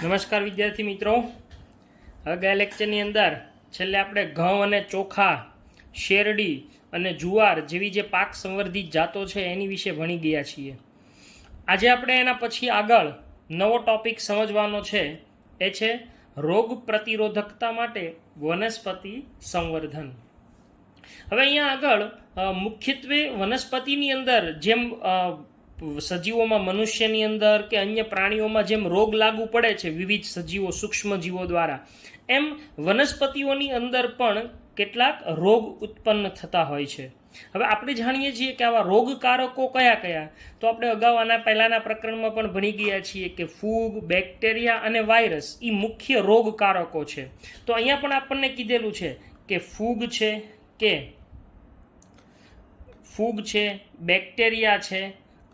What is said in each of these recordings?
નમસ્કાર વિદ્યાર્થી મિત્રો, ગયા લેક્ચરની અંદર છેલ્લે આપણે ઘઉં અને ચોખા, શેરડી અને જુવાર જેવી જે પાક સંવર્ધિત જાતો છે એની વિશે ભણી ગયા છીએ. આજે આપણે એના પછી આગળ નવો ટોપિક સમજવાનો છે, એ છે રોગ પ્રતિરોધકતા માટે વનસ્પતિ સંવર્ધન. હવે અહીંયા આગળ મુખ્યત્વે વનસ્પતિની અંદર જેમ સજીવોમાં, મનુષ્યની અંદર કે અન્ય પ્રાણીઓમાં જેમ રોગ લાગુ પડે છે વિવિધ સજીવો, સૂક્ષ્મ જીવો દ્વારા, એમ વનસ્પતિઓની અંદર પણ કેટલાક રોગ ઉત્પન્ન થતા હોય છે. હવે આપણે જાણીએ છીએ કે આવા રોગકારકો કયા કયા, તો આપણે અગાઉ આના પહેલાંના પ્રકરણમાં પણ ભણી ગયા છીએ કે ફૂગ, બેક્ટેરિયા અને વાયરસ એ મુખ્ય રોગકારકો છે. તો અહીંયા પણ આપણને કીધેલું છે કે ફૂગ છે, બેક્ટેરિયા છે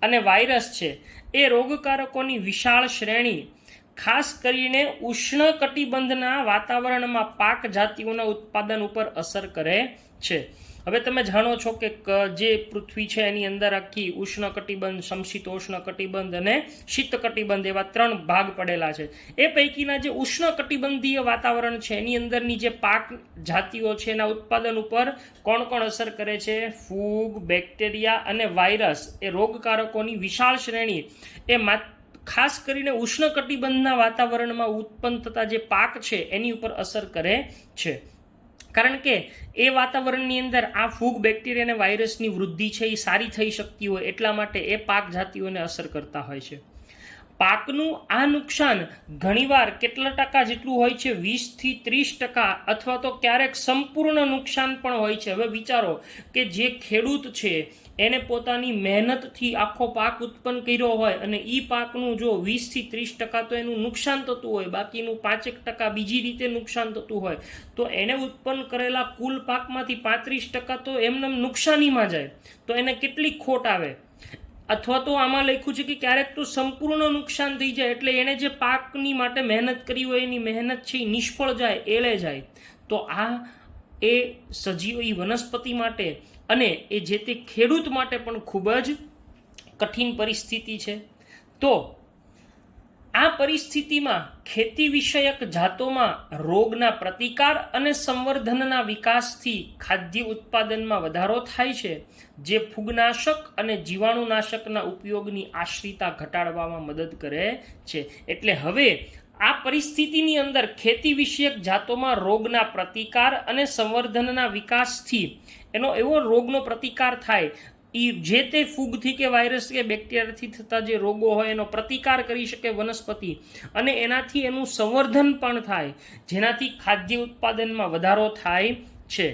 અને વાયરસ છે, એ રોગકારકોની વિશાળ શ્રેણી ખાસ કરીને ઉષ્ણકટિબંધના વાતાવરણમાં પાક જાતિઓના ઉત્પાદન ઉપર અસર કરે છે. હવે તમે જાણો છો કે જે પૃથ્વી છે એની અંદર આખી ઉષ્ણકટિબંધ, સમશીતોષ્ણ કટિબંધ અને શીતકટિબંધ એવા 3 ભાગ પડેલા છે. એ પૈકીના જે ઉષ્ણકટિબંધીય વાતાવરણ છે એની અંદરની જે પાક જાતિઓ છે એના ઉત્પાદન ઉપર કોણ કોણ અસર કરે છે? ફૂગ, બેક્ટેરિયા અને વાયરસ એ રોગકારકોની વિશાળ શ્રેણી એ ખાસ કરીને ઉષ્ણકટિબંધના વાતાવરણમાં ઉત્પન્ન થતા જે પાક છે એની ઉપર અસર કરે છે. કારણ કે એ વાતાવરણની અંદર આ ફૂગ, બેક્ટેરિયા અને વાયરસની વૃદ્ધિ છે એ સારી થઈ શકતી હોય, એટલા માટે એ પાક જાતિઓને અસર કરતા હોય છે. પાકનું આ નુકસાન ઘણીવાર કેટલા ટકા જેટલું હોય છે? 20 થી 30% અથવા તો ક્યારેક સંપૂર્ણ નુકસાન પણ હોય છે. હવે વિચારો કે જે ખેડૂત છે એને પોતાની મહેનતથી આખો પાક ઉત્પન્ન કર્યો હોય અને એ પાકનું જો 20 થી 30% તો એનું નુકસાન થતું હોય, બાકીનું 5% બીજી રીતે નુકસાન થતું હોય, તો એને ઉત્પન્ન કરેલા કુલ પાકમાંથી 35% તો એમને નુકસાનીમાં જાય, તો એને કેટલી ખોટ આવે. અથવા તો આમાં લખ્યું છે કે ક્યારેક તો સંપૂર્ણ નુકસાન થઈ જાય, એટલે એણે જે પાકની માટે મહેનત કરી હોય એની મહેનત છે એ નિષ્ફળ જાય, એળે જાય. તો આ એ સજીવ, એ વનસ્પતિ માટે અને એ જે તે ખેડૂત માટે પણ ખૂબ જ કઠિન પરિસ્થિતિ છે. તો આ પરિસ્થિતિમાં ખેતી વિષયક જાતોમાં રોગના પ્રતિકાર અને સંવર્ધનના વિકાસથી ખાદ્ય ઉત્પાદનમાં વધારો થાય છે, જે ફૂગનાશક અને જીવાણુનાશકના ઉપયોગની આશ્રિતા ઘટાડવામાં મદદ કરે છે. એટલે હવે આ પરિસ્થિતિની અંદર ખેતી વિષયક જાતોમાં રોગના પ્રતિકાર અને સંવર્ધનના વિકાસથી એનો એવો રોગનો પ્રતિકાર થાય, એ જે તે ફૂગથી કે વાયરસ કે બેક્ટેરિયાથી થતા જે રોગો હોય એનો પ્રતિકાર કરી શકે વનસ્પતિ, અને એનાથી એનું સંવર્ધન પણ થાય, જેનાથી ખાદ્ય ઉત્પાદનમાં વધારો થાય છે.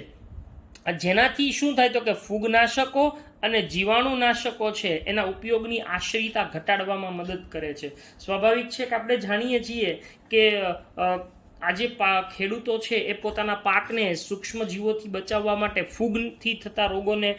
જેનાથી શું થાય તો કે ફૂગનાશકો અને જીવાણુનાશકો છે એના ઉપયોગની આશ્રિતા ઘટાડવામાં મદદ કરે છે. સ્વાભાવિક છે કે આપણે જાણીએ છીએ કે આજે ખેડૂતો છે એ પોતાના પાકને સૂક્ષ્મ જીવોથી બચાવવા માટે, ફૂગથી થતા રોગોને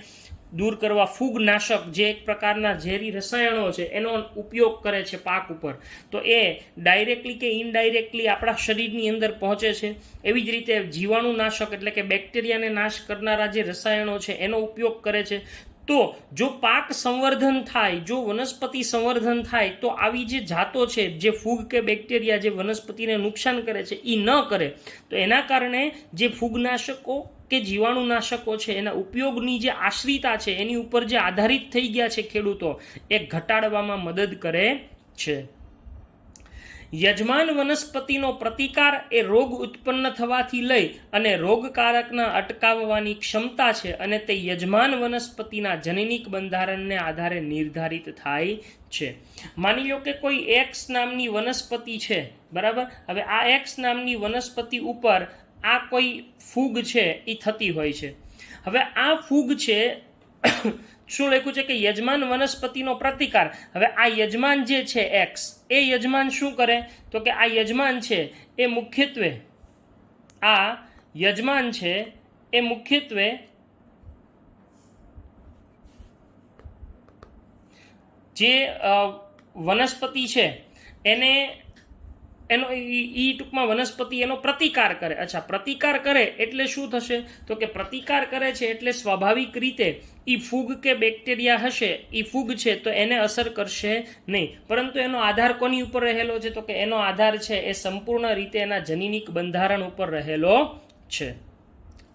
દૂર કરવા ફૂગનાશક જે એક પ્રકારના ઝેરી રસાયણો છે એનો ઉપયોગ કરે છે પાક ઉપર. તો એ ડાયરેક્ટલી કે ઇનડાયરેક્ટલી આપણા શરીરની અંદર પહોંચે છે. એવી જ રીતે જીવાણુનાશક એટલે કે બેક્ટેરિયાને નાશ કરનારા જે રસાયણો છે એનો ઉપયોગ કરે છે. તો જો પાક સંવર્ધન થાય, જો વનસ્પતિ સંવર્ધન થાય, તો આવી જે જાતો છે, જે ફૂગ કે બેક્ટેરિયા જે વનસ્પતિને નુકસાન કરે છે એ ન કરે. તો એના કારણે જે ફૂગનાશકો કે જીવાણુનાશકો છે એના ઉપયોગની જે આશ્રિતા છે એની ઉપર જે આધારિત થઈ ગયા છે ખેડૂતો, એ ઘટાડવામાં મદદ કરે છે. યજમાન વનસ્પતિનો પ્રતિકાર એ રોગ ઉત્પન્ન થવાથી લઈ અને રોગકારકના અટકાવવાની ક્ષમતા છે, અને તે યજમાન વનસ્પતિના જનનિક બંધારણને આધારે નિર્ધારિત થાય છે. માની લો કે કોઈ એક્સ નામની વનસ્પતિ છે, બરાબર. હવે આ એક્સ નામની વનસ્પતિ ઉપર આ કોઈ ફૂગ છે એ થતી હોય છે. હવે આ ફૂગ છે શું લખ્યું છે કે યજમાન વનસ્પતિનો પ્રતિકાર. હવે આ યજમાન જે છે એક્સ, એ યજમાન શું કરે તો કે આ યજમાન છે એ મુખ્યત્વે જે વનસ્પતિ છે એને એનો ઈ ટૂંકમાં વનસ્પતિ એનો પ્રતિકાર કરે. અચ્છા, પ્રતિકાર કરે એટલે શું થશે? તો કે પ્રતિકાર કરે છે એટલે સ્વાભાવિક રીતે ઈ ફૂગ કે બેક્ટેરિયા હશે, ઈ ફૂગ છે તો એને અસર કરશે નહીં. પરંતુ એનો આધાર કોની ઉપર રહેલો છે? તો કે એનો આધાર છે એ સંપૂર્ણ રીતે એના જનીનિક બંધારણ ઉપર રહેલો છે.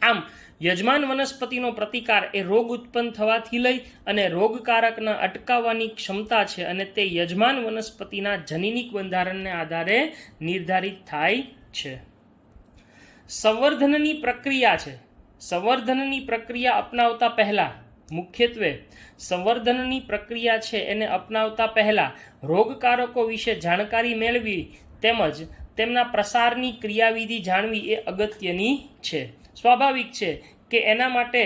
આમ યજમાન વનસ્પતિનો પ્રતિકાર એ રોગ ઉત્પન્ન થવાથી લઈ અને રોગકારકના અટકાવવાની ક્ષમતા છે, અને તે યજમાન વનસ્પતિના જનીનિક બંધારણને આધારે નિર્ધારિત થાય છે. સંવર્ધનની પ્રક્રિયા છે. સંવર્ધનની પ્રક્રિયા અપનાવતા પહેલા, મુખ્યત્વે સંવર્ધનની પ્રક્રિયા છે એને અપનાવતા પહેલા રોગકારકો વિશે જાણકારી મેળવી તેમજ તેમના પ્રસારની ક્રિયાવિધિ જાણવી એ અગત્યની છે. સ્વાભાવિક છે કે એના માટે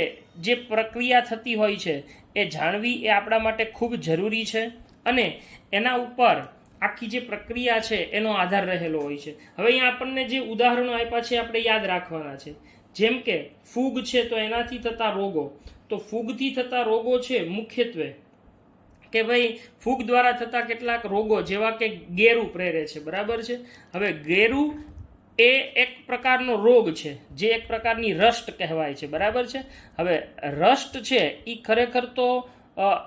જે પ્રક્રિયા થતી હોય છે એ જાણવી એ આપણા માટે ખૂબ જરૂરી છે, અને એના ઉપર આખી જે પ્રક્રિયા છે એનો આધાર રહેલો હોય છે. હવે અહીંયા આપણને જે ઉદાહરણો આપ્યા છે આપણે યાદ રાખવાના છે. જેમ કે ફૂગ છે તો એનાથી થતા રોગો, તો ફૂગથી થતા રોગો છે મુખ્યત્વે કે ભાઈ ફૂગ દ્વારા થતા કેટલાક રોગો જેવા કે ગેરુ પ્રેરે છે, બરાબર છે. હવે ગેરુ એ એક પ્રકારનો રોગ છે, જે એક પ્રકારની રસ્ટ કહેવાય છે, બરાબર છે. હવે રસ્ટ છે એ ખરેખર તો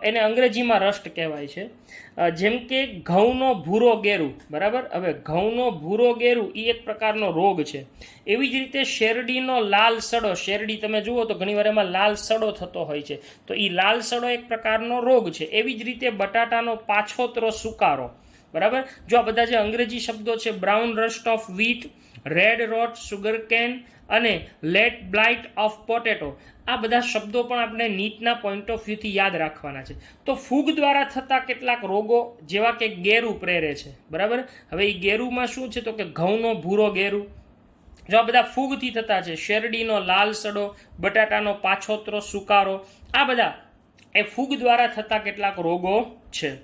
એને અંગ્રેજીમાં રસ્ટ કહેવાય છે. જેમ કે ઘઉંનો ભૂરો ગેરુ, બરાબર. હવે ઘઉંનો ભૂરો ગેરુ એ એક પ્રકારનો રોગ છે. એવી જ રીતે શેરડીનો લાલ સડો, શેરડી તમે જુઓ તો ઘણીવાર એમાં લાલ સડો થતો હોય છે, તો એ લાલ સડો એક પ્રકારનો રોગ છે. એવી જ રીતે બટાટાનો પાછોતરો સુકારો, બરાબર. જો આ બધા જે અંગ્રેજી શબ્દો છે, brown rust of wheat, red rot sugar cane અને લેટ બ્લાઇટ ઓફ પોટેટો, આ બધા શબ્દો પણ આપણે નીટના પોઈન્ટ ઓફ વ્યૂથી યાદ રાખવાના છે. તો ફૂગ દ્વારા થતા કેટલાક રોગો જેવા કે ગેરુ પ્રેરે છે, બરાબર. હવે એ ગેરુમાં શું છે? તો કે ઘઉંનો ભૂરો ગેરુ, જો આ બધા ફૂગથી થતા છે. શેરડીનો લાલ સડો, બટાટાનો પાછોતરો સુકારો, આ બધા એ ફૂગ દ્વારા થતા કેટલાક રોગો છે.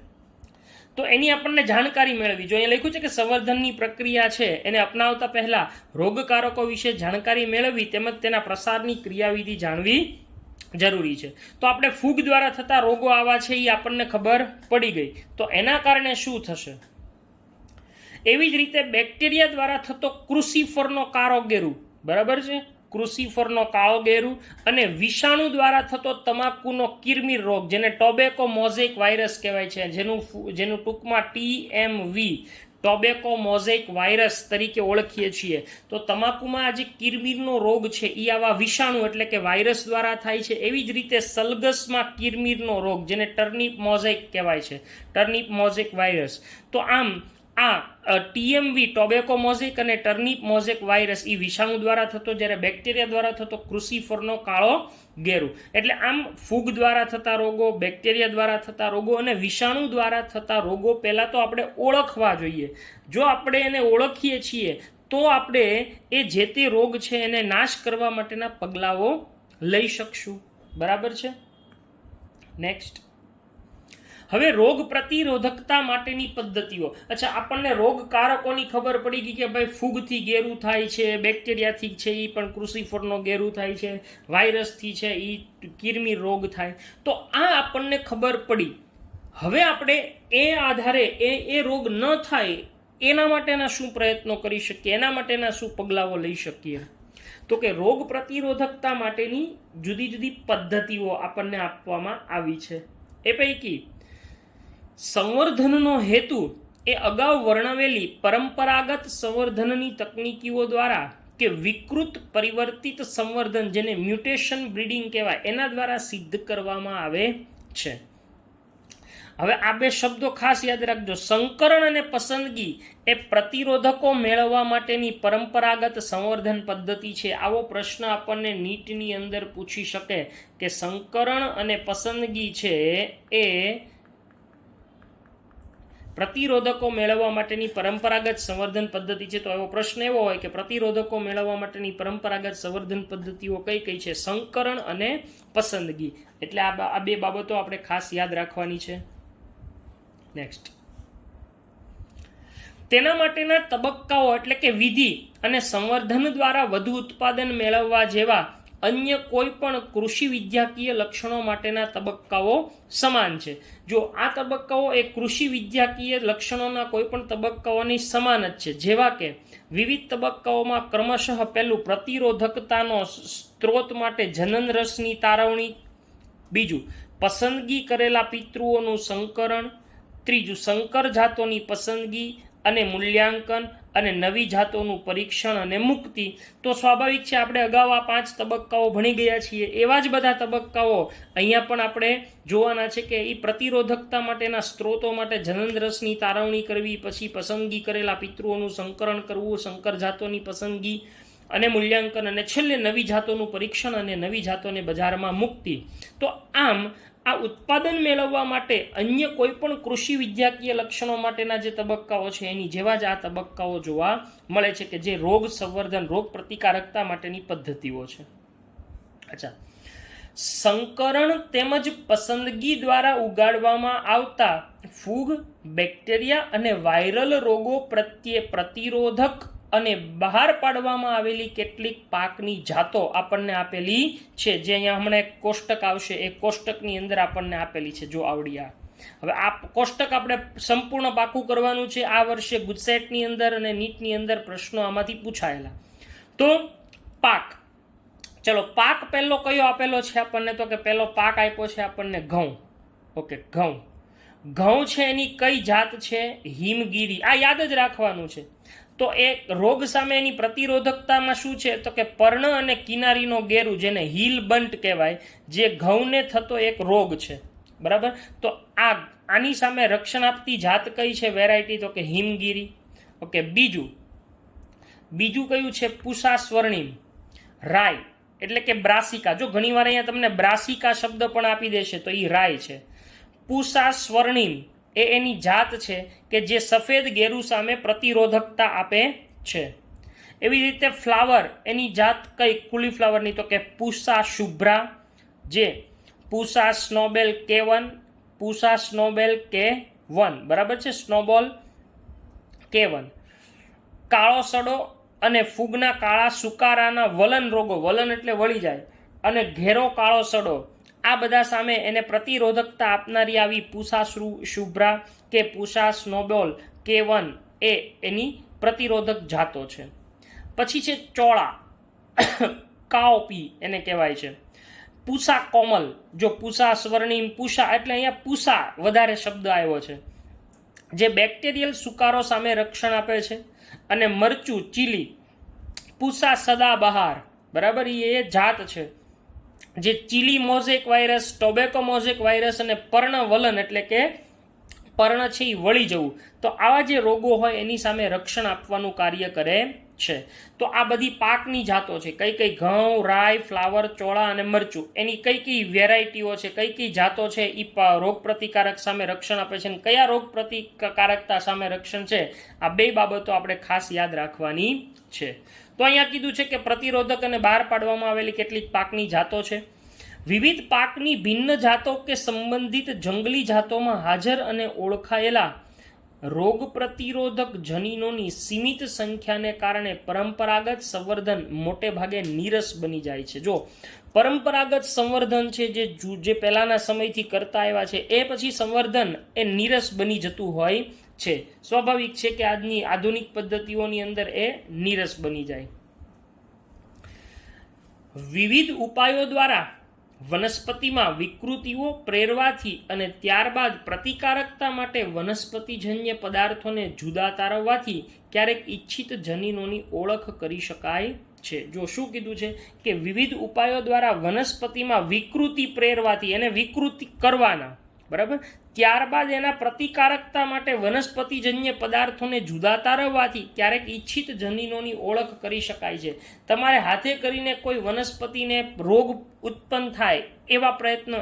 તો એની આપણને જાણકારી મેળવી. જો અહીંયા લખ્યું છે કે સંવર્ધનની પ્રક્રિયા છે એને અપનાવતા પહેલા રોગકારકો વિશે જાણકારી મેળવવી તેમજ તેના પ્રસારની ક્રિયાવિધિ જાણવી જરૂરી છે. તો આપણે ફૂગ દ્વારા થતા રોગો આવા છે એ આપણને ખબર પડી ગઈ. તો એના કારણે શું થશે? એવી જ રીતે બેક્ટેરિયા દ્વારા થતો ક્રુસિફરનો કાળો ગેરુ, બરાબર છે, ક્રુસિફરનો કાળો ગેરુ, અને વિષાણુ દ્વારા થતો તમાકુનો કિરમીર રોગ, જેને ટોબેકો મોઝેક વાયરસ કહેવાય છે, જેનું ટૂંકમાં TMV, ટોબેકો મોઝેક વાયરસ તરીકે ઓળખીએ છીએ. તો તમાકુમાં આ જે કિરમીરનો રોગ છે એ આવા વિષાણુ એટલે કે વાયરસ દ્વારા થાય છે. એવી જ રીતે સલગસમાં કિરમીરનો રોગ, જેને ટર્નિપ મોઝેક કહેવાય છે, ટર્નિપ મોઝેક વાયરસ. તો આમ આ TMV, ટોબેકો મોઝેક અને ટર્નિપ મોઝેક વાયરસ એ વિષાણુ દ્વારા થતો, જ્યારે બેક્ટેરિયા દ્વારા થતો ક્રુસિફરનો કાળો ગેરુ. એટલે આમ ફૂગ દ્વારા થતા રોગો, બેક્ટેરિયા દ્વારા થતા રોગો અને વિષાણુ દ્વારા થતા રોગો પહેલાં તો આપણે ઓળખવા જોઈએ. જો આપણે એને ઓળખીએ છીએ તો આપણે એ જે તે રોગ છે એને નાશ કરવા માટેના પગલાઓ લઈ શકશું, બરાબર છે. નેક્સ્ટ, હવે રોગ પ્રતિરોધકતા માટેની પદ્ધતિઓ. અચ્છા, આપણને રોગકારકોની ખબર પડી ગઈ કે ભાઈ ફૂગથી ગેરુ થાય છે, બેક્ટેરિયાથી છે એ પણ ક્રુસિફરનો ગેરુ થાય છે, વાયરસથી છે એ કિરમીર રોગ થાય. તો આ આપણને ખબર પડી. હવે આપણે એ આધારે એ રોગ ન થાય એના માટેના શું પ્રયત્નો કરી શકીએ, એના માટેના શું પગલાઓ લઈ શકીએ? તો કે રોગ પ્રતિરોધકતા માટેની જુદી જુદી પદ્ધતિઓ આપણને આપવામાં આવી છે. એ પૈકી સંવર્ધનનો હેતુ એ અગાઉ વર્ણવેલી પરંપરાગત સંવર્ધનની તકનીકીઓ દ્વારા કે વિકૃત પરિવર્તિત સંવર્ધન, જેને મ્યુટેશન બ્રીડિંગ કહેવાય, એના દ્વારા સિદ્ધ કરવામાં આવે છે. હવે આ બે શબ્દો ખાસ યાદ રાખજો. સંકરણ અને પસંદગી એ પ્રતિરોધકો મેળવવા માટેની પરંપરાગત સંવર્ધન પદ્ધતિ છે. આવો પ્રશ્ન આપણને નીટની અંદર પૂછી શકે કે સંકરણ અને પસંદગી છે એ પ્રતિરોધકો મેળવવા માટેની પરંપરાગત સંવર્ધન પદ્ધતિ છે. તો એવો પ્રશ્ન એવો હોય કે પ્રતિરોધકો મેળવવા માટેની પરંપરાગત સંવર્ધન પદ્ધતિઓ કઈ કઈ છે? સંકરણ અને પસંદગી. એટલે આ બે બાબતો આપણે ખાસ યાદ રાખવાની છે. નેક્સ્ટ, તેના માટેના તબક્કાઓ એટલે કે વિધિ અને સંવર્ધન દ્વારા વધુ ઉત્પાદન મેળવવા જેવા અન્ય કોઈ પણ કૃષિ વિદ્યાકીય લક્ષણો માટેના તબક્કાઓ સમાન છે. જો આ તબક્કાઓ એ કૃષિ વિદ્યાકીય લક્ષણોના કોઈ પણ તબક્કાઓની સમાન જ છે, જેવા કે વિવિધ તબક્કાઓમાં ક્રમશઃ પહેલું પ્રતિરોધકતાનો સ્ત્રોત માટે જનન રસની તારવણી, બીજું પસંદગી કરેલા પિતૃઓનું સંકરણ, ત્રીજું સંકર જાતોની પસંદગી અને મૂલ્યાંકન અને નવી જાતોનું પરીક્ષણ અને મુક્તિ. તો સ્વાભાવિક છે આપણે અગાઉ આ 5 તબક્કાઓ ભણી ગયા છીએ, એવા જ બધા તબક્કાઓ અહીંયા પણ આપણે જોવાના છે કે એ પ્રતિરોધકતા માટેના સ્ત્રોતો માટે જનન રસની તારવણી કરવી, પછી પસંદગી કરેલા પિતૃઓનું સંકરણ કરવું, સંકર જાતોની પસંદગી અને મૂલ્યાંકન, અને છેલ્લે નવી જાતોનું પરીક્ષણ અને નવી જાતોને બજારમાં મુક્તિ. તો આમ આ ઉત્પાદન મેળવવા માટે અન્ય કોઈ પણ કૃષિ વિદ્યાકીય લક્ષણો માટેના જે તબક્કાઓ છે એની જેવા જ આ તબક્કાઓ જોવા મળે છે કે જે રોગ સંવર્ધન, રોગ પ્રતિકારકતા માટેની પદ્ધતિઓ છે. અચ્છા, સંકરણ તેમજ પસંદગી દ્વારા ઉગાડવામાં આવતા ફૂગ, બેક્ટેરિયા અને વાયરલ રોગો પ્રત્યે પ્રતિરોધક અને બહાર પાડવામાં આવેલી કેટલીક પાકની જાતો આપણને આપેલી છે, જે અહીંયા હમણાં એક કોષ્ટક આવશે, એ કોષ્ટકની અંદર આપણને આપેલી છે. જો આવડી આ હવે આ કોષ્ટક આપણે સંપૂર્ણ પાકું કરવાનું છે. આ વર્ષે ગુજસેટની અંદર અને નીટની અંદર પ્રશ્નો આમાંથી પૂછાયેલા. તો પાક, ચલો પાક પહેલો કયો આપેલો છે આપણને? તો કે પહેલો પાક આપ્યો છે આપણને ઘઉં. ઓકે, ઘઉં. ઘઉં છે એની કઈ જાત છે? હિમગીરી. આ યાદ જ રાખવાનું છે. તો એ રોગ સામે એની પ્રતિરોધકતામાં શું છે? તો કે પર્ણ અને કિનારીનો ગેરુ, જેને હીલ બંટ કહેવાય, જે ઘઉંને થતો એક રોગ છે. બરાબર. તો આની સામે રક્ષણ આપતી જાત કઈ છે, વેરાયટી? તો કે હિમગીરી. ઓકે, બીજું કયું છે? પૂષા સ્વર્ણિમ. રાય એટલે કે બ્રાસિકા. જો ઘણીવાર અહીંયા તમને બ્રાસિકા શબ્દ પણ આપી દેશે તો એ રાય છે. પૂષા સ્વર્ણિમ એ એની જાત છે કે જે સફેદ ગેરુ સામે પ્રતિરોધકતા આપે છે. એવી રીતે ફ્લાવર, એની જાત કઈ કોલીફ્લાવરની? તો કે પૂષા શુભ્રા, જે પૂષા સ્નોબેલ K1, પૂષા સ્નોબેલ K1, બરાબર છે, સ્નોબોલ K1. કાળો સડો અને ફૂગના કાળા સુકારાના વલન રોગો, વલન એટલે વળી જાય, અને ઘેરો કાળો સડો, આ બધા સામે એને પ્રતિરોધકતા આપનારી આવી પૂષા શુભ્રા કે પૂષા સ્નોબોલ K1 એ એની પ્રતિરોધક જાતો છે. પછી છે ચોળા, કાઓપી એને કહેવાય છે. પૂષા કોમલ, જો પૂષા સ્વર્ણિમ, પૂષા એટલે અહીંયા પૂષા વધારે શબ્દ આવ્યો છે, જે બેક્ટેરિયલ સુકારો સામે રક્ષણ આપે છે. અને મરચું, ચીલી, પૂષા સદાબહાર, બરાબર, એ જાત છે જે chilli mosaic virus, tobacco mosaic virus અને પર્ણ વલન એટલે કે પર્ણ છે એ વળી જવું, તો આવા જે રોગો હોય એની સામે રક્ષણ આપવાનું કાર્ય કરે છે. તો આ બધી પાકની જાતો છે. કઈ ઘઉં, રાય, ફ્લાવર, ચોળા અને મરચું, એની કઈ વેરાયટીઓ છે, કઈ જાતો છે એ રોગ પ્રતિકારક સામે રક્ષણ આપે છે, અને કયા રોગ પ્રતિકારકતા સામે રક્ષણ છે, આ બે બાબતો આપણે ખાસ યાદ રાખવાની છે. તો અહીંયા કીધું છે કે પ્રતિરોધક અને બહાર પાડવામાં આવેલી કેટલીક પાકની જાતો છે. વિવિધ પાકની ભિન્ન જાતો કે સંબંધિત જંગલી જાતોમાં હાજર અને ઓળખાયેલા રોગ પ્રતિરોધક જનીનોની સીમિત સંખ્યાને કારણે પરંપરાગત સંવર્ધન મોટે ભાગે નીરસ બની જાય છે. જો પરંપરાગત સંવર્ધન છે જે પહેલાના સમયથી કરતા આવ્યા છે, એ પછી સંવર્ધન એ નીરસ બની જતું હોય છે. સ્વાભાવિક છે કે આજની આધુનિક પદ્ધતિઓની અંદર એ નીરસ બની જાય. વિવિધ ઉપાયો દ્વારા વનસ્પતિમાં વિકૃતિઓ પ્રેરવાથી અને ત્યારબાદ પ્રતિકારકતા માટે વનસ્પતિજન્ય પદાર્થોને જુદા તારવવાથી ક્યારેક ઈચ્છિત જનીનોની ઓળખ કરી શકાય છે. જો શું કીધું છે કે વિવિધ ઉપાયો દ્વારા વનસ્પતિમાં વિકૃતિ પ્રેરવાથી, એને વિકૃતિ કરવાના, બરાબર, ત્યારબાદ એના પ્રતિકારકતા માટે વનસ્પતિજન્ય પદાર્થોને જુદા તારવવાથી ક્યારેક ઈચ્છિત જનીનોની ઓળખ કરી શકાય છે. તમારે હાથે કરીને કોઈ વનસ્પતિને રોગ ઉત્પન્ન થાય એવા પ્રયત્નો,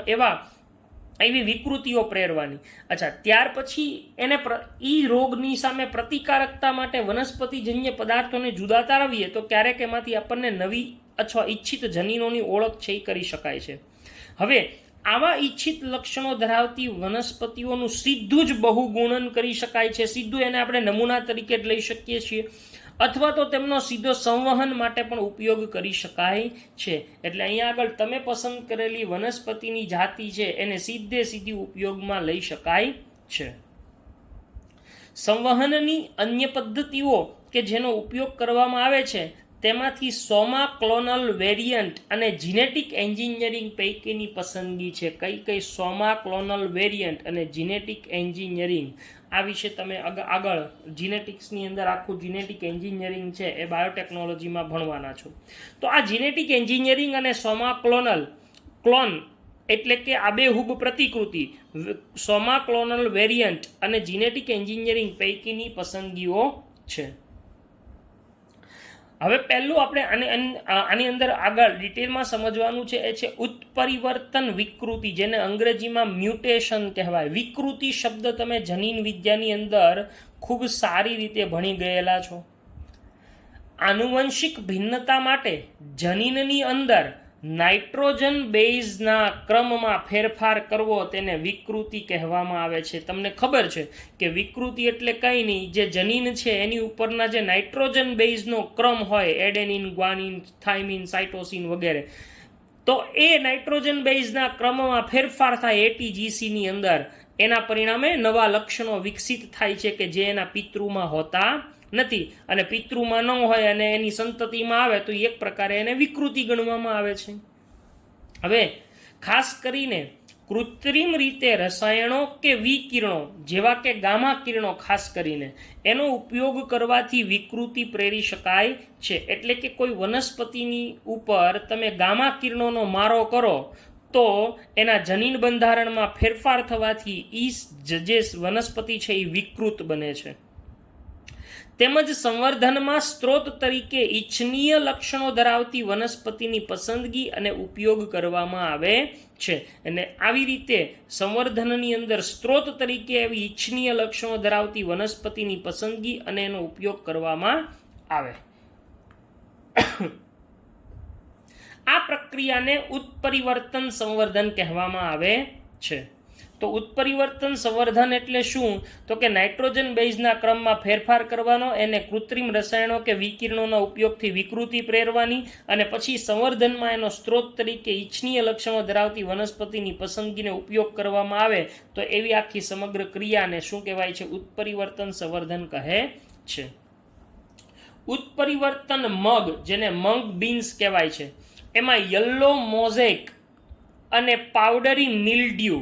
એવી વિકૃતિઓ પ્રેરવાની. અચ્છા, ત્યાર પછી એને રોગની સામે પ્રતિકારકતા માટે વનસ્પતિજન્ય પદાર્થોને જુદા તારવીએ તો ક્યારેક એમાંથી આપણને નવી અથવા ઈચ્છિત જનીનોની ઓળખ છે એ કરી શકાય છે. હવે આવા ઈચ્છિત લક્ષણો ધરાવતી વનસ્પતિઓનું સીધું જ બહુગુણન કરી શકાય છે, સીધું એને આપણે નમૂના તરીકે જ લઈ શકીએ છીએ, અથવા તો તેમનો સીધો સંવહન માટે પણ ઉપયોગ કરી શકાય છે. એટલે અહીંયા આગળ તમે પસંદ કરેલી વનસ્પતિની જાતિ છે એને સીધી ઉપયોગમાં લઈ શકાય છે. સંવહનની અન્ય પદ્ધતિઓ કે જેનો ઉપયોગ કરવામાં આવે છે તેમાંથી સોમા ક્લોનલ વેરિયન્ટ અને જીનેટિક એન્જિનિયરિંગ પૈકીની પસંદગી છે. કઈ સોમા ક્લોનલ વેરિયન્ટ અને જીનેટિક એન્જિનિયરિંગ, આ વિશે તમે આગળ જીનેટિક્સની અંદર આખું જીનેટિક એન્જિનિયરિંગ છે એ બાયોટેકનોલોજીમાં ભણવાના છો. તો આ જીનેટિક એન્જિનિયરિંગ અને સોમા ક્લોન એટલે કે આબેહૂબ પ્રતિકૃતિ, સોમા ક્લોનલ વેરિયન્ટ અને જીનેટિક એન્જિનિયરિંગ પૈકીની પસંદગીઓ છે. હવે પહેલું આપણે આની અંદર આગળ ડિટેલમાં સમજવાનું છે એ છે ઉત્પરિવર્તન વિકૃતિ, જેને અંગ્રેજીમાં મ્યુટેશન કહેવાય. વિકૃતિ શબ્દ તમે જનીન વિદ્યાની અંદર ખૂબ સારી રીતે ભણી ગયેલા છો. આનુવંશિક ભિન્નતા માટે જનીનની અંદર નાઇટ્રોજન બેઝના ક્રમમાં ફેરફાર કરવો તેને વિકૃતિ કહેવામાં આવે છે. તમને ખબર છે કે વિકૃતિ એટલે કંઈ નહીં, જે જનીન છે એની ઉપરના જે નાઇટ્રોજન બેઝનો ક્રમ હોય, એડેનિન, ગ્વાનિન, થાઇમિન, સાઇટોસિન વગેરે, તો એ નાઇટ્રોજન બેઝના ક્રમમાં ફેરફાર થાય એટીજીસીની અંદર, એના પરિણામે નવા લક્ષણો વિકસિત થાય છે કે જે એના પિતૃમાં હોતા નથી, અને પિતૃમાં ન હોય અને એની સંતતિમાં આવે તો એક પ્રકારે એને વિકૃતિ ગણવામાં આવે છે. હવે ખાસ કરીને કૃત્રિમ રીતે રસાયણો કે વિકિરણો જેવા કે ગામા કિરણો ખાસ કરીને એનો ઉપયોગ કરવાથી વિકૃતિ પ્રેરી શકાય છે. એટલે કે કોઈ વનસ્પતિની ઉપર તમે ગામા કિરણોનો મારો કરો તો એના જનીન બંધારણમાં ફેરફાર થવાથી જે વનસ્પતિ છે એ વિકૃત બને છે. તેમજ સંવર્ધનમાં સ્ત્રોત તરીકે ઇચ્છનીય લક્ષણો ધરાવતી વનસ્પતિની પસંદગી અને ઉપયોગ કરવામાં આવે છે. અને આવી રીતે સંવર્ધનની અંદર સ્ત્રોત તરીકે એવી ઇચ્છનીય લક્ષણો ધરાવતી વનસ્પતિની પસંદગી અને એનો ઉપયોગ કરવામાં આવે. આ પ્રક્રિયાને ઉત્પરિવર્તન સંવર્ધન કહેવામાં આવે છે. તો ઉત્પરિવર્તન સંવર્ધન એટલે શું? તો કે નાઇટ્રોજન બેઝના ક્રમમાં ફેરફાર કરવાનો, એને કૃત્રિમ રસાયણો કે વિકિરણોના ઉપયોગથી વિકૃતિ પ્રેરવાની, અને પછી સંવર્ધનમાં એનો સ્ત્રોત તરીકે ઇચ્છનીય લક્ષણો ધરાવતી વનસ્પતિની પસંદગીને ઉપયોગ કરવામાં આવે તો એવી આખી સમગ્ર ક્રિયાને શું કહેવાય છે? ઉત્પરિવર્તન સંવર્ધન કહે છે. ઉત્પરિવર્તન મગ, જેને મંગ બીન્સ કહેવાય છે, એમાં યલો મોઝેક અને પાવડરી મિલ્ડ્યુ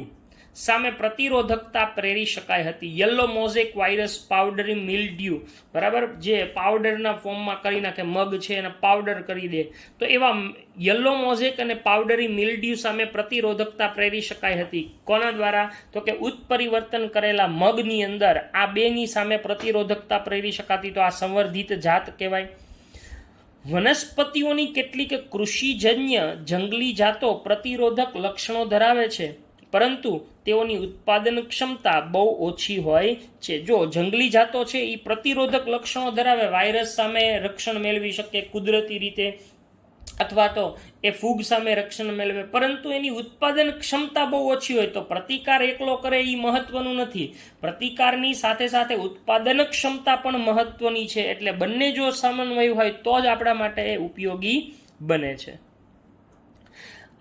સામે પ્રતિરોધકતા પ્રેરી શકાય હતી. યલો મોઝેક વાયરસ, પાવડરી મિલ્ડ્યુ, બરાબર, જે પાવડરના ફોર્મમાં કરી નાખે, મગ છે એને પાવડર કરી દે, તો એવા યલો મોઝેક અને પાવડરી મિલ્ડ્યુ સામે પ્રતિરોધકતા પ્રેરી શકાય હતી. કોના દ્વારા? તો કે ઉત્પરિવર્તન કરેલા મગની અંદર આ બેની સામે પ્રતિરોધકતા પ્રેરી શકાતી, તો આ સંવર્ધિત જાત કહેવાય. વનસ્પતિઓની કેટલીક કૃષિજન્ય જંગલી જાતો પ્રતિરોધક લક્ષણો ધરાવે છે, પરંતુ તેઓની ઉત્પાદન ક્ષમતા બહુ ઓછી હોય છે. જો જંગલી જાતો છે એ પ્રતિરોધક લક્ષણો ધરાવે, વાયરસ સામે રક્ષણ મેળવી શકે કુદરતી રીતે, અથવા તો એ ફૂગ સામે રક્ષણ મેળવે, પરંતુ એની ઉત્પાદન ક્ષમતા બહુ ઓછી હોય, તો પ્રતિકાર એકલો કરે એ મહત્વનું નથી. પ્રતિકારની સાથે સાથે ઉત્પાદન ક્ષમતા પણ મહત્વની છે. એટલે બંને જો સમન્વય હોય તો જ આપણા માટે એ ઉપયોગી બને છે.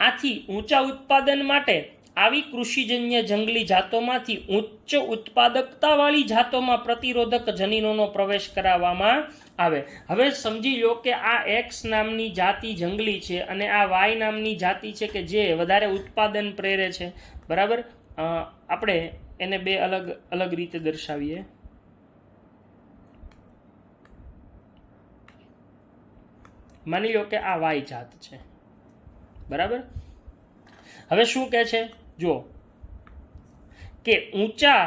આથી ઊંચા ઉત્પાદન માટે આવી કૃષિજન્ય જંગલી જાતોમાંથી ઉચ્ચ ઉત્પાદકતાવાળી જાતોમાં પ્રતિરોધક જનીનોનો પ્રવેશ કરાવવામાં આવે. હવે સમજી લો કે આ એક્સ નામની જાતિ જંગલી છે અને આ વાય નામની જાતિ છે કે જે વધારે ઉત્પાદન પ્રેરે છે, બરાબર. આપણે એને બે અલગ અલગ રીતે દર્શાવીએ. માની લો કે આ વાય જાત છે, બરાબર. હવે શું કહે છે? જો કે ઊંચા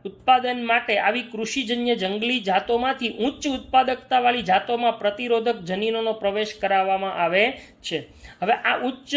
ઉત્પાદન માટે આવી કૃષિજન્ય જંગલી જાતોમાંથી ઉચ્ચ ઉત્પાદકતાવાળી જાતોમાં પ્રતિરોધક જનીનોનો પ્રવેશ કરાવવામાં આવે છે. હવે આ ઉચ્ચ,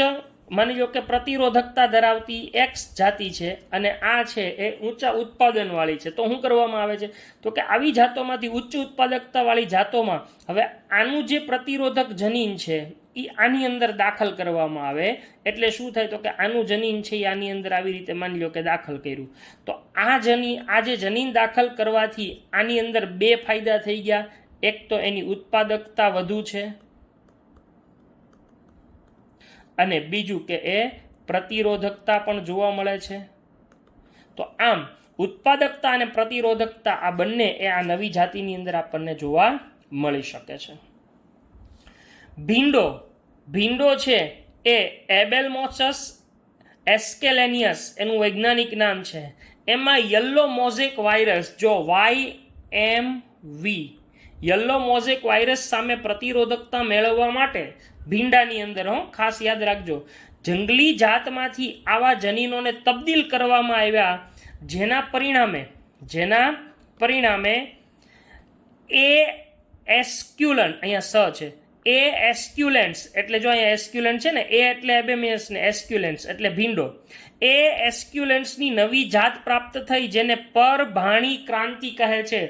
માની લો કે પ્રતિરોધકતા ધરાવતી એક્સ જાતિ છે અને આ છે એ ઊંચા ઉત્પાદનવાળી છે, તો શું કરવામાં આવે છે? તો કે આવી જાતોમાંથી ઉચ્ચ ઉત્પાદકતાવાળી જાતોમાં હવે આનું જે પ્રતિરોધક જનીન છે એ આની અંદર દાખલ કરવામાં આવે એટલે શું થાય તો કે આનું જનીન છે એ આની અંદર આવી રીતે માની લો કે દાખલ કર્યું તો આ જે જનીન દાખલ કરવાથી આની અંદર બે ફાયદા થઈ ગયા. એક તો એની ઉત્પાદકતા વધુ છે અને બીજું કે એ પ્રતિરોધકતા પણ જોવા મળે છે. તો આમ ઉત્પાદકતા અને પ્રતિરોધકતા આ બંને એ આ નવી જાતિની અંદર આપણને જોવા મળી શકે છે. ભીંડો છે એ એબેલમોસસ એસ્કેલેનિયસ એનું વૈજ્ઞાનિક નામ છે. એમાં યલો મોઝેક વાયરસ જો YMV યલો મોઝેક વાયરસ સામે પ્રતિરોધકતા મેળવવા માટે ભીંડાની અંદર ખાસ યાદ રાખજો જંગલી જાતમાંથી આવા જનીનોને તબદીલ કરવામાં આવ્યા જેના પરિણામે એ એસ્ક્યુલન્ટ અહીંયા છે એ એસ્ક્યુલેન્ટ્સ એટલે જો અહીંયા એસ્ક્યુલેન્ટ છે ને એ એટલે એબેમિયસ ને એસ્ક્યુલેન્ટ્સ એટલે ભીંડો એ એસ્ક્યુલેન્ટ્સની નવી જાત પ્રાપ્ત થઈ જેને પરભાણી ક્રાંતિ કહે છે.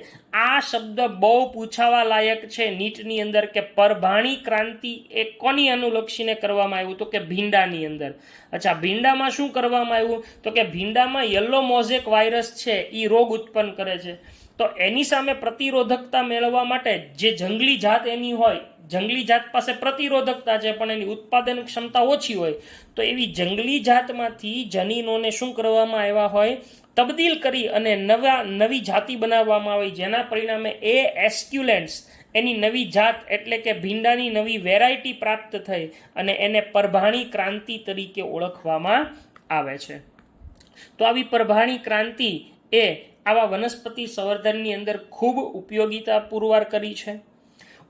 આ શબ્દ બહુ પૂછાવા લાયક છે નીટની અંદર કે પરભાણી ક્રાંતિ એ કોની અનુલક્ષીને કરવામાં આવ્યું તો કે ભીંડાની અંદર. અચ્છા ભીંડામાં શું કરવામાં આવ્યું તો કે ભીંડામાં યલો મોઝેક વાયરસ છે એ રોગ ઉત્પન્ન કરે છે. તો એની સામે પ્રતિરોધકતા મેળવવા માટે જે જંગલી જાત એની હોય જંગલી જાત પાસે પ્રતિરોધકતા છે પણ એની ઉત્પાદન ક્ષમતા ઓછી હોય તો એવી જંગલી જાતમાંથી જનીનોને શું કરવામાં આવ્યા હોય તબદીલ કરી અને નવી જાતિ બનાવવામાં આવી જેના પરિણામે એ એસ્ક્યુલેન્ટ્સ એની નવી જાત એટલે કે ભીંડાની નવી વેરાયટી પ્રાપ્ત થઈ અને એને પરભાણી ક્રાંતિ તરીકે ઓળખવામાં આવે છે. તો આવી પરભાણી ક્રાંતિ એ આવા વનસ્પતિ સંવર્ધનની અંદર ખૂબ ઉપયોગિતા પુરવાર કરી છે.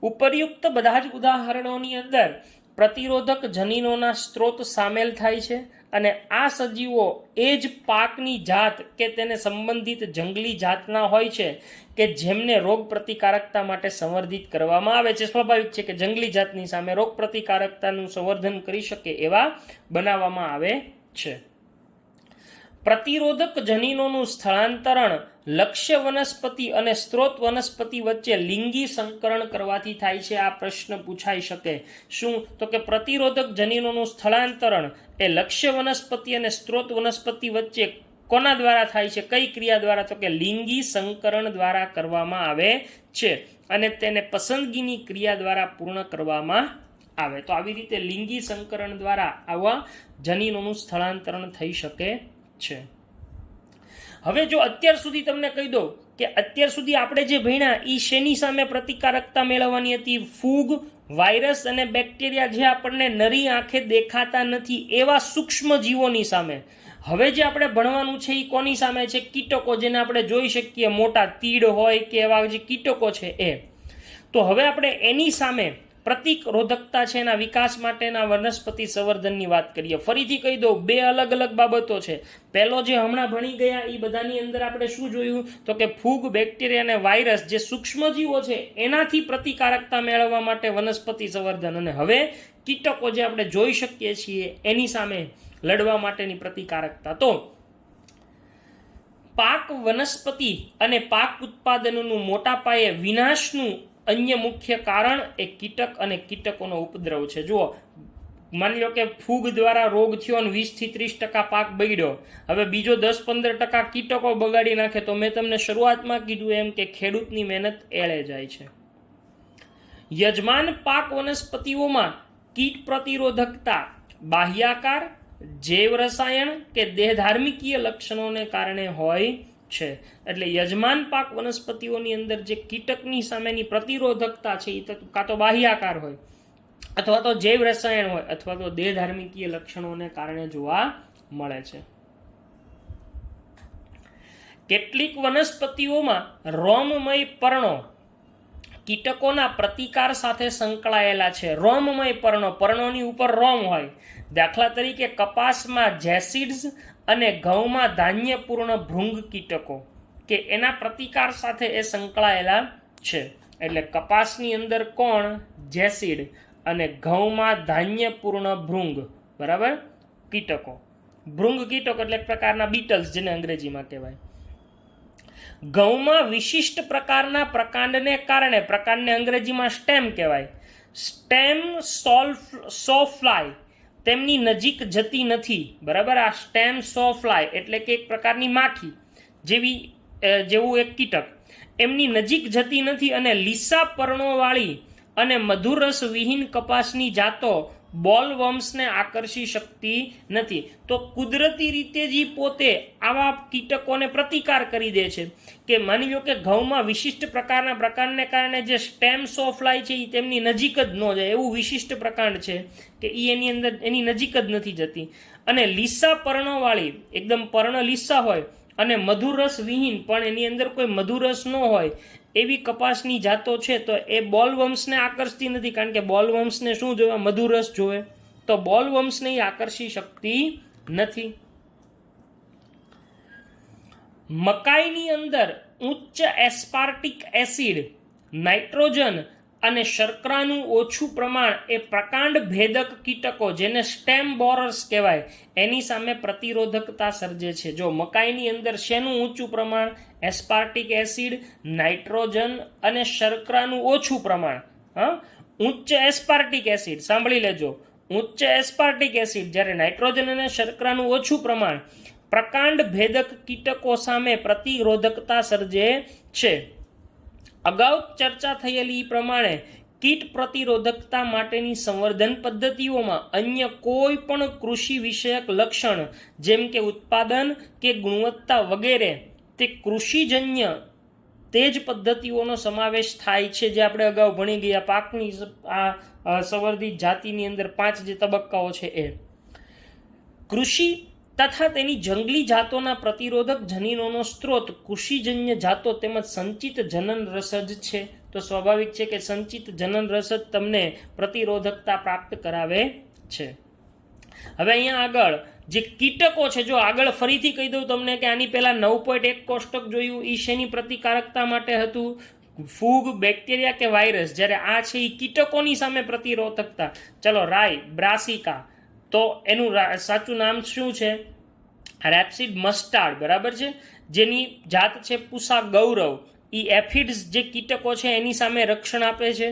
ઉપરયુક્ત બધા જ ઉદાહરણોની અંદર પ્રતિરોધક જનીનોના સ્ત્રોત સામેલ થાય છે અને આ સજીવો એ જ પાકની જાત કે તેને સંબંધિત જંગલી જાતના હોય છે કે જેમને રોગ પ્રતિકારકતા માટે સંવર્ધિત કરવામાં આવે છે. સ્વાભાવિક છે કે જંગલી જાતની સામે રોગ પ્રતિકારકતાનું સંવર્ધન કરી શકે એવા બનાવવામાં આવે છે. પ્રતિરોધક જનીનોનું સ્થળાંતરણ લક્ષ્ય વનસ્પતિ અને સ્ત્રોત વનસ્પતિ વચ્ચે લિંગી સંકરણ કરવાથી થાય છે. આ પ્રશ્ન પૂછાઈ શકે. શું તો કે પ્રતિરોધક જનીનોનું સ્થળાંતરણ એ લક્ષ્ય વનસ્પતિ અને સ્ત્રોત વનસ્પતિ વચ્ચે કોના દ્વારા થાય છે કઈ ક્રિયા દ્વારા તો કે લિંગી સંકરણ દ્વારા કરવામાં આવે છે અને તેને પસંદગીની ક્રિયા દ્વારા પૂર્ણ કરવામાં આવે. તો આવી રીતે લિંગી સંકરણ દ્વારા આવા જનીનોનું સ્થળાંતરણ થઈ શકે છે. હવે જો અત્યાર સુધી તમને કહી દઉં કે અત્યાર સુધી આપણે જે ભણ્યા એ શેની સામે પ્રતિકારકતા મેળવવાની હતી ફૂગ વાયરસ અને બેક્ટેરિયા જે આપણને નરી આંખે દેખાતા નથી એવા સૂક્ષ્મ જીવોની સામે. હવે જે આપણે ભણવાનું છે એ કોની સામે છે કીટકો જેને આપણે જોઈ શકીએ મોટા તીડ હોય કે એવા જે કીટકો છે એ. તો હવે આપણે એની સામે પ્રતિરોધકતા છે એના વિકાસ માટેના વનસ્પતિ સંવર્ધનની વાત કરીએ. ફરીથી કહી દઉં બે અલગ અલગ બાબતો છે. પહેલો જે હમણાં ભણી ગયા એ બધાની અંદર આપણે શું જોયું તો કે ફૂગ બેક્ટેરિયા અને વાયરસ જે સૂક્ષ્મજીવો છે એનાથી પ્રતિકારકતા મેળવવા માટે વનસ્પતિ સંવર્ધન અને હવે કીટકો જે આપણે જોઈ શકીએ છીએ એની સામે લડવા માટેની પ્રતિકારકતા. તો પાક વનસ્પતિ અને પાક ઉત્પાદનનું મોટા પાયે વિનાશનું અન્ય મુખ્ય કારણ એ કીટક અને કીટકોનો ઉપદ્રવ છે. જુઓ માની લો કે ફૂગ દ્વારા રોગ થયો અને 20 થી 30% પાક બગડ્યો. હવે બીજો 10-15% કીટકો બગાડી નાખે તો મેં તમને શરૂઆતમાં કીધું એમ કે ખેડૂતની મહેનત એળે જાય છે. યજમાન પાક વનસ્પતિઓમાં કીટ પ્રતિરોધકતા બાહ્યાકાર જૈવ રસાયણ કે દેહધાર્મિકીય લક્ષણોને કારણે હોય છે. એટલે યજમાન પાક વનસ્પતિઓની અંદર જે કીટકની સામેની પ્રતિરોધકતા છે એ કાં તો બાહ્યાકાર હોય અથવા તો જૈવ રસાયણ હોય અથવા તો દેહધાર્મિકીય લક્ષણોને કારણે જોવા મળે છે. કેટલીક વનસ્પતિઓમાં રોમમય પર્ણો કીટકોના પ્રતિકાર સાથે સંકળાયેલા છે. રોમમય પર્ણોની ઉપર રોમ હોય. દાખલા તરીકે કપાસમાં જેસિડ્સ અને ઘઉંમાં ધાન્યપૂર્ણ ભૃંગ કીટકો કે એના પ્રતિકાર સાથે એ સંકળાયેલા છે. એટલે કપાસની અંદર કોણ જેસિડ અને ઘઉંમાં ધાન્યપૂર્ણ ભૃંગ બરાબર કીટકો. ભૃંગ કીટકો એટલે એક પ્રકારના બીટલ્સ જેને અંગ્રેજીમાં કહેવાય. ઘઉંમાં વિશિષ્ટ પ્રકારના પ્રકાંડને કારણે પ્રકાંડને અંગ્રેજીમાં સ્ટેમ કહેવાય. સ્ટેમ સોફ્લાય તેમની નજીક જતી નથી, બરાબર. આ સ્ટેમ સોફ્લાય એટલે કે એક પ્રકારની માખી જેવું એક કીટક એમની નજીક જતી નથી, અને લીસા પર્ણોવાળી અને મધુરસ વિહીન કપાસની જાતો બોલવર્મ્સને આકર્ષી શકતી નથી. તો કુદરતી રીતે જ પોતે આવા કીટકોને પ્રતિકાર કરી દે છે કે માની લો કે ઘઉંમાં વિશિષ્ટ પ્રકારને કારણે જે સ્ટેમ સોફ્લાય છે એ તેમની નજીક જ ન જાય, એવું વિશિષ્ટ પ્રકાંડ છે કે એની અંદર એની નજીક જ નથી જતી. અને લીસા પર્ણોવાળી, એકદમ પર્ણ લીસા હોય અને મધુરસ વિહીન પણ એની અંદર કોઈ મધુરસ ન હોય એવી કપાસની જાતો છે, તો એ બોલવર્મ્સને આકર્ષતી નથી, કારણ કે બોલવર્મ્સને શું જોવે? મધુરસ જોવે. તો બોલવર્મ્સને આકર્ષી શકતી નથી. મકાઈની અંદર ઉચ્ચ એસ્પાર્ટિક એસિડ, નાઇટ્રોજન અને શર્કરાનું ઓછું પ્રમાણ એ પ્રકાંડ ભેદક કીટકો જેને સ્ટેમ બોરર્સ કહેવાય એની સામે પ્રતિરોધકતા સર્જે છે. જો મકાઈની અંદર શેનું ઊંચું પ્રમાણ? એસ્પાર્ટિક એસિડ, નાઇટ્રોજન અને શર્કરાનું ઓછું પ્રમાણ. ઉચ્ચ એસ્પાર્ટિક એસિડ, સાંભળી લેજો, ઉચ્ચ એસ્પાર્ટિક એસિડ, જ્યારે નાઇટ્રોજન અને શર્કરાનું ઓછું પ્રમાણ પ્રકાંડ ભેદક કીટકો સામે પ્રતિરોધકતા સર્જે છે. અગાઉ ચર્ચા થયેલી પ્રમાણે કીટ પ્રતિરોધકતા માટેની સંવર્ધન પદ્ધતિઓમાં અન્ય કોઈ પણ કૃષિ વિષયક લક્ષણ જેમ કે ઉત્પાદન કે ગુણવત્તા વગેરે તે કૃષિજન્ય તે જ પદ્ધતિઓનો સમાવેશ થાય છે, જે આપણે અગાઉ ભણી ગયા પાકની આ સંવર્ધિત જાતિની અંદર 5 જે તબક્કાઓ છે એ. કૃષિ તથા તેની જંગલી જાતોના પ્રતિરોધક જનીનોનો સ્ત્રોત કૃષિજન્ય જાતો તેમજ સંચિત જનન રસ જ છે. તો સ્વાભાવિક છે કે સંચિત જનન રસ જ તમને પ્રતિરોધકતા પ્રાપ્ત કરાવે છે. હવે અહીંયા આગળ જે કીટકો છે, જો આગળ ફરીથી કહી દઉં તમને કે આની પહેલા 9.1 કોષ્ટક જોયું, એ શેની પ્રતિકારકતા માટે હતું? ફૂગ, બેક્ટેરિયા કે વાયરસ. જ્યારે આ છે એ કીટકોની સામે પ્રતિરોધકતા. ચલો, રાઈ બ્રાસિકા, તો એનું સાચું નામ શું છે? રેપ્સિડ મસ્ટાર્ડ, બરાબર છે, જેની જાત છે પૂસા ગૌરવ. એ એફિડ્સ જે કીટકો છે એની સામે રક્ષણ આપે છે.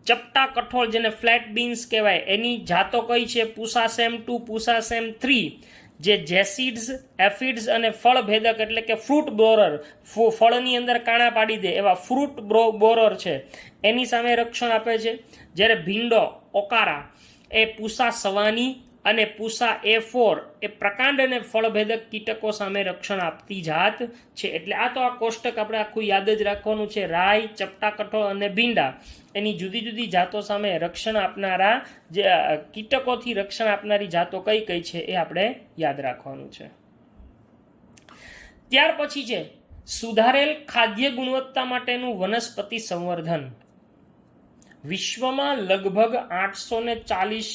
ચપટા કઠોળ જેને ફ્લેટ બીન્સ કહેવાય એની જાતો કઈ છે? પૂસાસેમ 2, પૂસાસેમ 3, જે જેસિડ્સ, એફિડ્સ અને ફળ ભેદક એટલે કે ફ્રૂટ બોરર, ફળની અંદર કાણા પાડી દે એવા ફ્રૂટ બોરર છે એની સામે રક્ષણ આપે છે. જ્યારે ભીંડો ઓકારા એ પૂસા સવાની અને પૂસા A4 એ પ્રકાંડ અને ફળભેદક કીટકો સામે રક્ષણ આપતી જાત છે. એટલે આ તો આ કોષ્ટક આપણે આખું યાદ જ રાખવાનું છે. રાઈ, ચપટા કઠોળ અને ભીંડા એની જુદી જુદી જાતો સામે રક્ષણ આપનારા જે કીટકોથી રક્ષણ આપનારી જાતો કઈ કઈ છે એ આપણે યાદ રાખવાનું છે. ત્યાર પછી છે સુધારેલ ખાદ્ય ગુણવત્તા માટેનું વનસ્પતિ સંવર્ધન. વિશ્વમાં લગભગ 840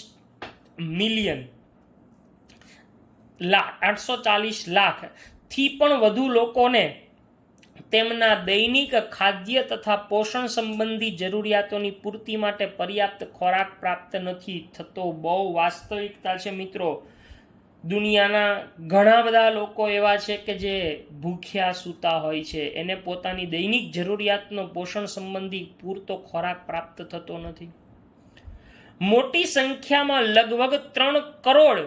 મિલિયન 840 લાખ થી પણ વધુ લોકોને તેમના દૈનિક ખાદ્ય તથા પોષણ સંબંધી જરૂરિયાતોની પૂર્તિ માટે પર્યાપ્ત ખોરાક પ્રાપ્ત નથી થતો. બહુ વાસ્તવિકતા છે મિત્રો. દુનિયાના ઘણા બધા લોકો એવા છે કે જે ભૂખ્યા સૂતા હોય છે, એને પોતાની દૈનિક જરૂરિયાતનો પોષણ સંબંધી પૂરતો ખોરાક પ્રાપ્ત થતો નથી. મોટી સંખ્યામાં લગભગ 3 કરોડ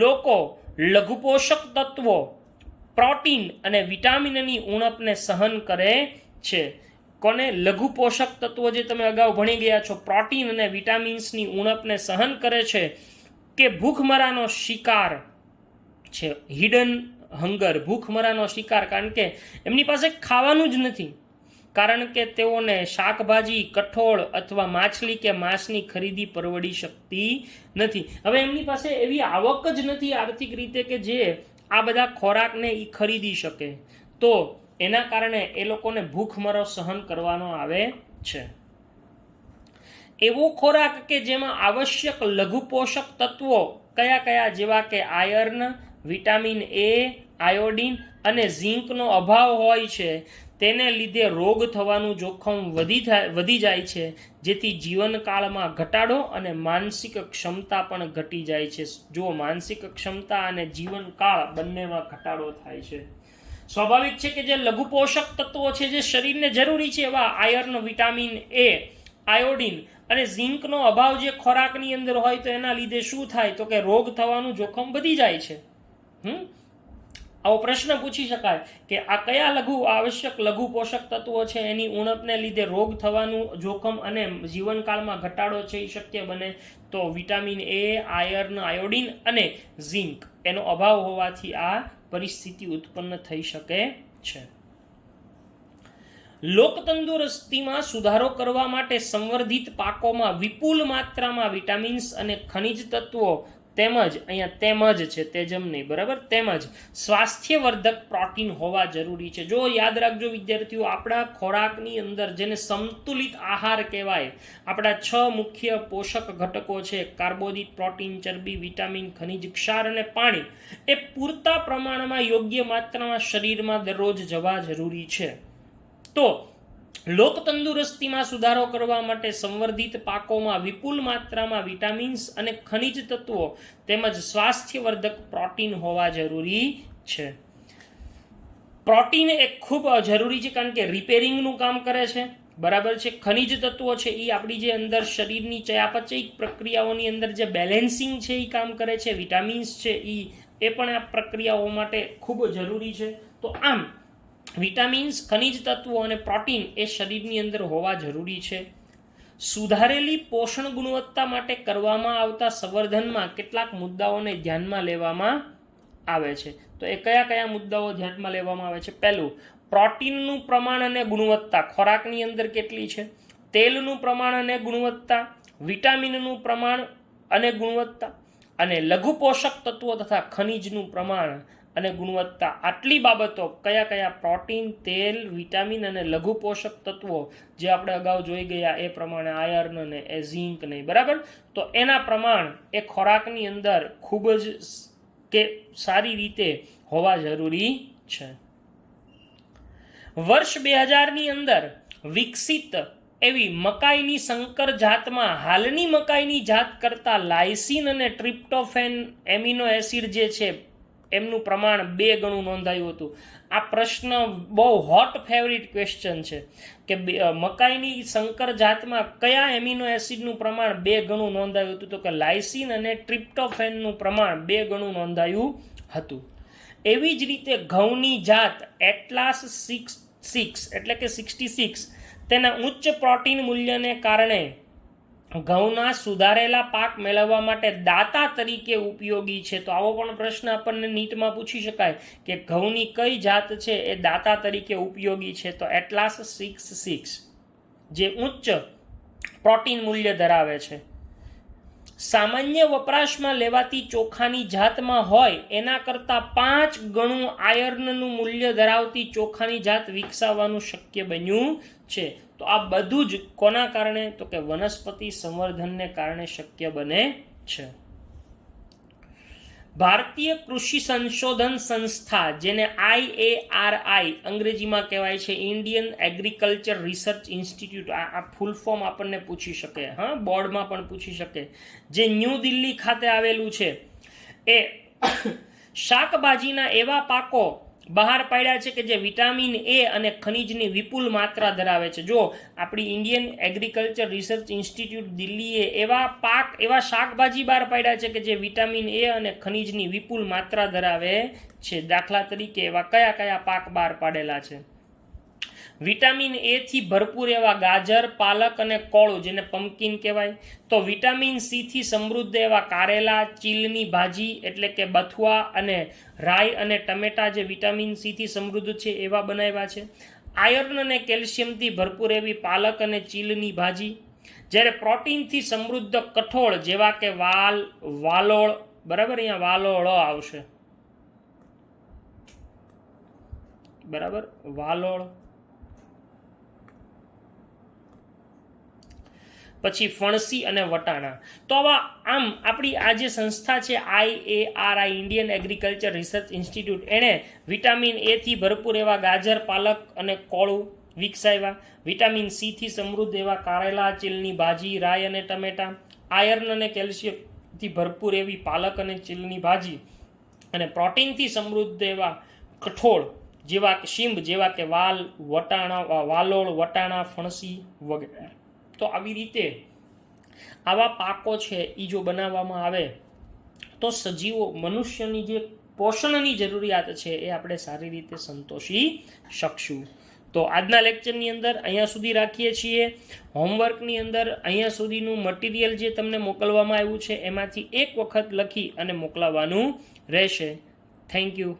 લોકો લઘુપોષક તત્વો, પ્રોટીન અને વિટામિનની ઉણપને સહન કરે છે. કોને? લઘુ પોષક તત્વો, જે તમે અગાઉ ભણી ગયા છો, પ્રોટીન અને વિટામિન્સની ઉણપને સહન કરે છે કે ભૂખમરાનો શિકાર છે. હિડન હંગર, ભૂખમરાનો શિકાર, કારણ કે એમની પાસે ખાવાનું જ નથી, કારણ કે તેઓને શાકભાજી, કઠોળ અથવા માછલી કે માંસની ખરીદી પરવડી શકતી નથી. હવે એમની પાસે એવી આવક જ નથી આર્થિક રીતે કે જે આ બધા ખોરાકને એ ખરીદી શકે, તો એના કારણે એ લોકોને ભૂખમરો સહન કરવાનો આવે છે. એવો ખોરાક કે જેમાં આવશ્યક લઘુ પોષક તત્વો કયા કયા, જેવા કે આયર્ન, વિટામિન A, આયોડિન અને ઝીંકનો અભાવ હોય છે, તેને લીધે રોગ થવાનું જોખમ વધી જાય છે, જેથી જીવનકાળમાં ઘટાડો અને માનસિક ક્ષમતા પણ ઘટી જાય છે. જો માનસિક ક્ષમતા અને જીવનકાળ બંનેમાં ઘટાડો થાય છે. સ્વાભાવિક છે કે જે લઘુ પોષક તત્વો છે જે શરીરને જરૂરી છે, એવા આયર્ન, વિટામિન A, આયોડિન અને ઝીંકનો અભાવ જે ખોરાકની અંદર હોય તો એના લીધે શું થાય તો કે રોગ થવાનું જોખમ વધી જાય છે. આવો પ્રશ્ન પૂછી શકાય કે આ કયા આવશ્યક લઘુ પોષક તત્વો છે એની ઉણપને લીધે રોગ થવાનું જોખમ અને જીવનકાળમાં ઘટાડો છે એ શક્ય બને? તો વિટામિન એ, આયર્ન, આયોડિન અને ઝીંક એનો અભાવ હોવાથી આ પરિસ્થિતિ ઉત્પન્ન થઈ શકે છે. લોક તંદુરસ્તીમાં સુધારો કરવા માટે સંવર્ધિત પાકોમાં વિપુલ માત્રામાં વિટામિન્સ અને ખનિજ તત્વો તેમજ છે તેજમ નહીં, બરાબર, તેમજ સ્વાસ્થ્યવર્ધક પ્રોટીન હોવા જરૂરી છે. જો યાદ રાખજો વિદ્યાર્થીઓ, આપણા ખોરાકની અંદર જેને સંતુલિત આહાર કહેવાય, આપણા 6 મુખ્ય પોષક ઘટકો છે કાર્બોદિત, પ્રોટીન, ચરબી, વિટામિન, ખનિજ, ક્ષાર અને પાણી, એ પૂરતા પ્રમાણમાં યોગ્ય માત્રામાં શરીરમાં દરરોજ જવા જરૂરી છે. તો લોક તંદુરસ્તીમાં સુધારો કરવા માટે સંવર્ધિત પાકોમાં વિપુલ માત્રામાં વિટામિન્સ અને ખનિજ તત્વો તેમજ સ્વાસ્થ્યવર્ધક પ્રોટીન હોવા જરૂરી છે. પ્રોટીન એ ખૂબ જરૂરી છે કારણ કે રિપેરિંગનું કામ કરે છે, બરાબર છે. ખનિજ તત્વો છે એ આપણી જે અંદર શરીરની ચયાપચયિક પ્રક્રિયાઓની અંદર જે બેલેન્સિંગ છે એ કામ કરે છે. વિટામિન્સ છે એ પણ આ પ્રક્રિયાઓ માટે ખૂબ જરૂરી છે. તો આમ વિટામિન્સ, ખનિજ તત્વો અને પ્રોટીન એ શરીરની અંદર હોવા જરૂરી છે. સુધારેલી પોષણ ગુણવત્તા માટે કરવામાં આવતા સંવર્ધનમાં કેટલાક મુદ્દાઓને ધ્યાનમાં લેવામાં આવે છે. તો એ કયા કયા મુદ્દાઓ ધ્યાનમાં લેવામાં આવે છે? પહેલું, પ્રોટીનનું પ્રમાણ અને ગુણવત્તા ખોરાકની અંદર કેટલી છે, તેલનું પ્રમાણ અને ગુણવત્તા, વિટામિનનું પ્રમાણ અને ગુણવત્તા, અને લઘુ પોષક તત્વો તથા ખનિજનું પ્રમાણ અને ગુણવત્તા. આટલી બાબતો કયા કયા? પ્રોટીન, તેલ, વિટામિન અને લઘુ પોષક તત્વો જે આપણે અગાઉ જોઈ ગયા એ પ્રમાણે આયર્ન ને એ ઝીંક નહીં, બરાબર. તો એના પ્રમાણ એ ખોરાકની અંદર ખૂબ જ સારી રીતે હોવા જરૂરી છે. વર્ષ 2000ની અંદર વિકસિત એવી મકાઈની સંકર જાતમાં હાલની મકાઈની જાત કરતા લાઇસિન અને ટ્રિપ્ટોફેન એમિનો એસિડ જે છે એમનું પ્રમાણ 2 ગણું નોંધાયું હતું. આ પ્રશ્ન બહુ હોટ ફેવરિટ ક્વેશ્ચન છે કે મકાઈની સંકર જાતમાં કયા એમિનો એસિડનું પ્રમાણ 2 ગણું નોંધાયું હતું? તો કે લાઇસિન અને ટ્રિપ્ટોફેનનું પ્રમાણ 2 ગણું નોંધાયું હતું. એવી જ રીતે ઘઉંની જાત એટલાસ 66 એટલે કે 66 તેના ઉચ્ચ પ્રોટીન મૂલ્યને કારણે ઘઉંના સુધારેલા પાક મેળવવા માટે દાતા તરીકે ઉપયોગી છે. તો આવો પણ પ્રશ્ન આપણને નીટમાં પૂછી શકાય કે ઘઉંની કઈ જાત છે એ દાતા તરીકે ઉપયોગી છે? તો એટલાસ 66 જે ઉચ્ચ પ્રોટીન મૂલ્ય ધરાવે છે. સામાન્ય વપરાશમાં લેવાતી ચોખાની જાતમાં હોય એના કરતાં 5 ગણું આયર્નનું મૂલ્ય ધરાવતી ચોખાની જાત વિકસાવવાનું શક્ય બન્યું છે. તો આ બધું જ કોના કારણે? તો કે વનસ્પતિ સંવર્ધનને કારણે શક્ય બને છે. ભારતીય કૃષિ સંશોધન સંસ્થા જેને IARI અંગ્રેજીમાં કહેવાય છે, ઇન્ડિયન એગ્રીકલ્ચર રિસર્ચ ઇન્સ્ટિટ્યૂટ, આ ફૂલ ફોર્મ આપણને પૂછી શકે, હા, બોર્ડમાં પણ પૂછી શકે, જે ન્યૂ દિલ્હી ખાતે આવેલું છે, એ શાકભાજીના એવા પાકો બહાર પાડ્યા છે કે જે વિટામિન એ અને ખનિજની વિપુલ માત્રા ધરાવે છે. જો આપણી ઇન્ડિયન એગ્રીકલ્ચર રિસર્ચ ઇન્સ્ટિટ્યૂટ દિલ્હીએ એવા શાકભાજી બહાર પાડ્યા છે કે જે વિટામિન એ અને ખનિજની વિપુલ માત્રા ધરાવે છે. દાખલા તરીકે એવા કયા કયા પાક બહાર પાડેલા છે? વિટામિન એ થી ભરપૂર એવા ગાજર, પાલક અને કોળું જેને પમ્પકિન કહેવાય. તો વિટામિન સી થી સમૃદ્ધ એવા કારેલા, ચીલની ભાજી એટલે કે બથુઆ અને રાઈ અને ટમેટા જે વિટામિન સી થી સમૃદ્ધ છે એવા બનાવ્યા છે. આયર્ન અને કેલ્શિયમથી ભરપૂર એવી પાલક અને ચીલની ભાજી. જ્યારે પ્રોટીનથી સમૃદ્ધ કઠોળ જેવા કે વાલોળ, બરાબર, અહીંયા વાલોળો આવશે, બરાબર, વાલોળ, પછી ફણસી અને વટાણા. તો આમ આપણી આ જે સંસ્થા છે IARI Indian agriculture research institute, એણે વિટામિન એ થી ભરપૂર એવા ગાજર, પાલક અને કોળું વિકસાવ્યા. વિટામિન સી થી સમૃદ્ધ એવા કારેલા, ચીલની ભાજી, રાઈ અને ટમેટા. આયર્ન અને કેલ્શિયમથી ભરપૂર એવી પાલક અને ચીલની ભાજી. અને પ્રોટીનથી સમૃદ્ધ એવા કઠોળ જેવા કે શીંબ, જેવા કે વાલોળ, વટાણા, ફણસી વગેરે. તો આવી રીતે આવા પાકો છે એ જો બનાવવામાં આવે તો સજીવો મનુષ્યની જે પોષણની જરૂરિયાત છે એ આપણે સારી રીતે સંતોષી શકશું. તો આજના લેક્ચરની અંદર અહીંયા સુધી રાખીએ છીએ. હોમવર્કની અંદર અહીંયા સુધીનું મટીરિયલ જે તમને મોકલવામાં આવ્યું છે એમાંથી એક વખત લખી અને મોકલાવવાનું રહેશે. Thank you.